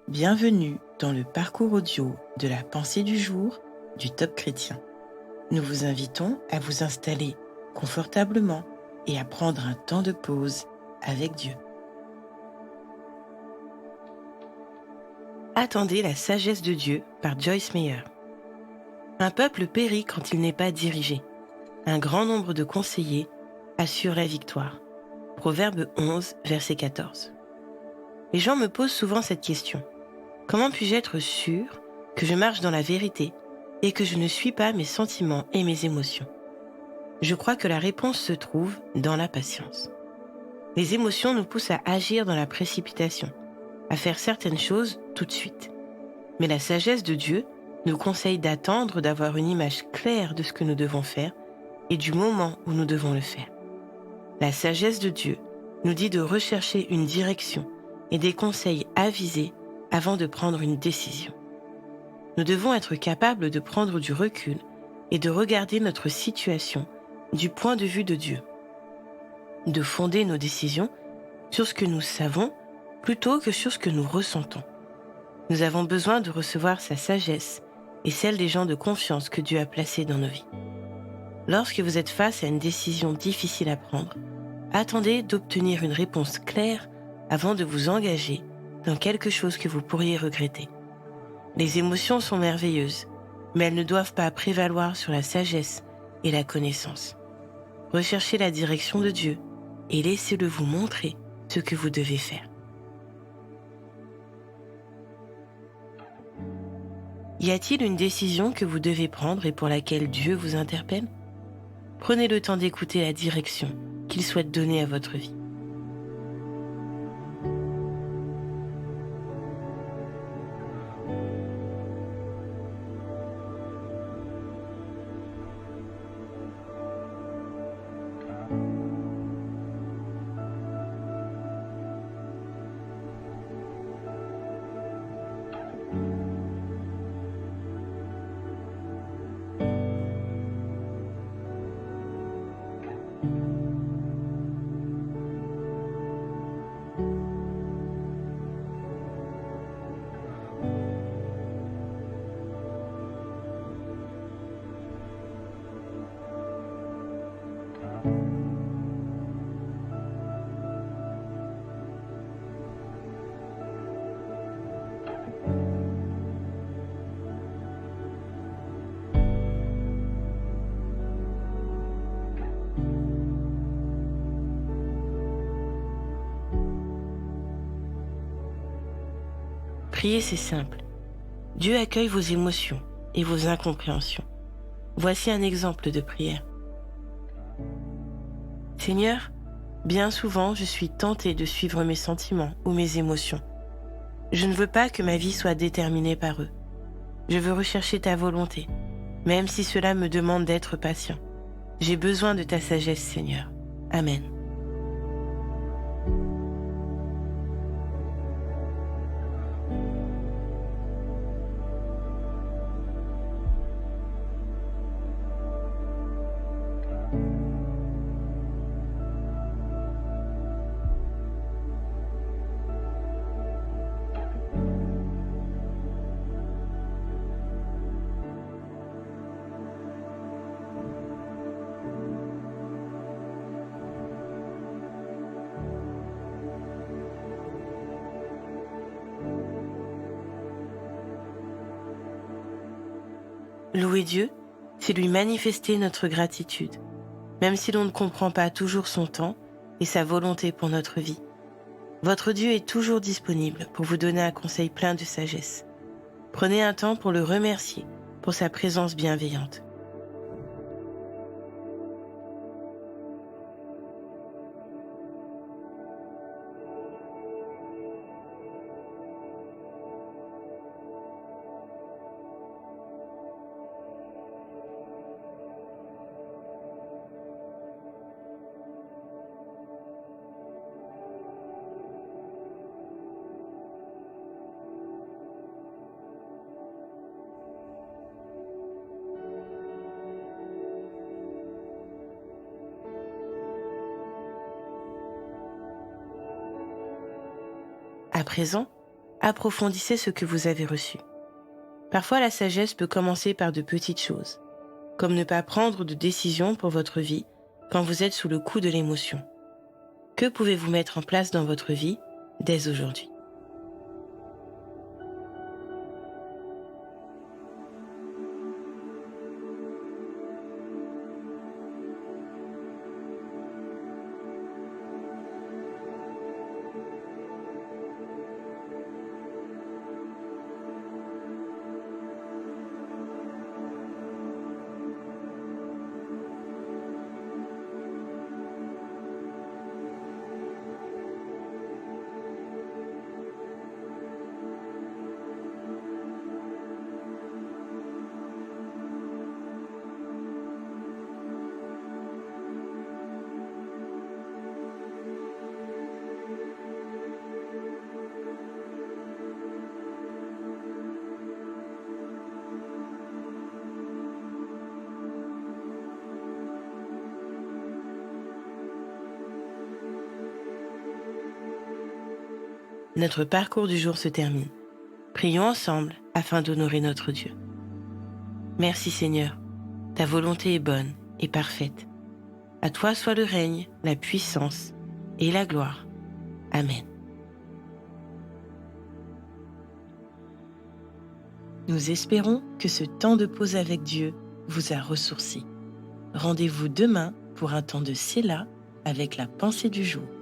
Bienvenue dans le parcours audio de la pensée du jour du Top Chrétien. Nous vous invitons à vous installer confortablement et à prendre un temps de pause avec Dieu. Attendez la sagesse de Dieu par Joyce Meyer. Un peuple périt quand il n'est pas dirigé. Un grand nombre de conseillers assure la victoire. Proverbe 11, verset 14. Les gens me posent souvent cette question. Comment puis-je être sûr que je marche dans la vérité et que je ne suis pas mes sentiments et mes émotions? Je crois que la réponse se trouve dans la patience. Les émotions nous poussent à agir dans la précipitation, à faire certaines choses tout de suite. Mais la sagesse de Dieu nous conseille d'attendre d'avoir une image claire de ce que nous devons faire et du moment où nous devons le faire. La sagesse de Dieu nous dit de rechercher une direction et des conseils avisés avant de prendre une décision. Nous devons être capables de prendre du recul et de regarder notre situation du point de vue de Dieu, de fonder nos décisions sur ce que nous savons plutôt que sur ce que nous ressentons. Nous avons besoin de recevoir sa sagesse et celle des gens de confiance que Dieu a placés dans nos vies. Lorsque vous êtes face à une décision difficile à prendre, attendez d'obtenir une réponse claire avant de vous engager dans quelque chose que vous pourriez regretter. Les émotions sont merveilleuses, mais elles ne doivent pas prévaloir sur la sagesse et la connaissance. Recherchez la direction de Dieu et laissez-le vous montrer ce que vous devez faire. Y a-t-il une décision que vous devez prendre et pour laquelle Dieu vous interpelle? Prenez le temps d'écouter la direction qu'il souhaite donner à votre vie. Prier, c'est simple. Dieu accueille vos émotions et vos incompréhensions. Voici un exemple de prière. Seigneur, bien souvent, je suis tentée de suivre mes sentiments ou mes émotions. Je ne veux pas que ma vie soit déterminée par eux. Je veux rechercher ta volonté, même si cela me demande d'être patient. J'ai besoin de ta sagesse, Seigneur. Amen. Louer Dieu, c'est lui manifester notre gratitude, même si l'on ne comprend pas toujours son temps et sa volonté pour notre vie. Votre Dieu est toujours disponible pour vous donner un conseil plein de sagesse. Prenez un temps pour le remercier pour sa présence bienveillante. À présent, approfondissez ce que vous avez reçu. Parfois, la sagesse peut commencer par de petites choses, comme ne pas prendre de décision pour votre vie quand vous êtes sous le coup de l'émotion. Que pouvez-vous mettre en place dans votre vie dès aujourd'hui ? Notre parcours du jour se termine. Prions ensemble afin d'honorer notre Dieu. Merci Seigneur, ta volonté est bonne et parfaite. À toi soit le règne, la puissance et la gloire. Amen. Nous espérons que ce temps de pause avec Dieu vous a ressourci. Rendez-vous demain pour un temps de Séla avec la pensée du jour.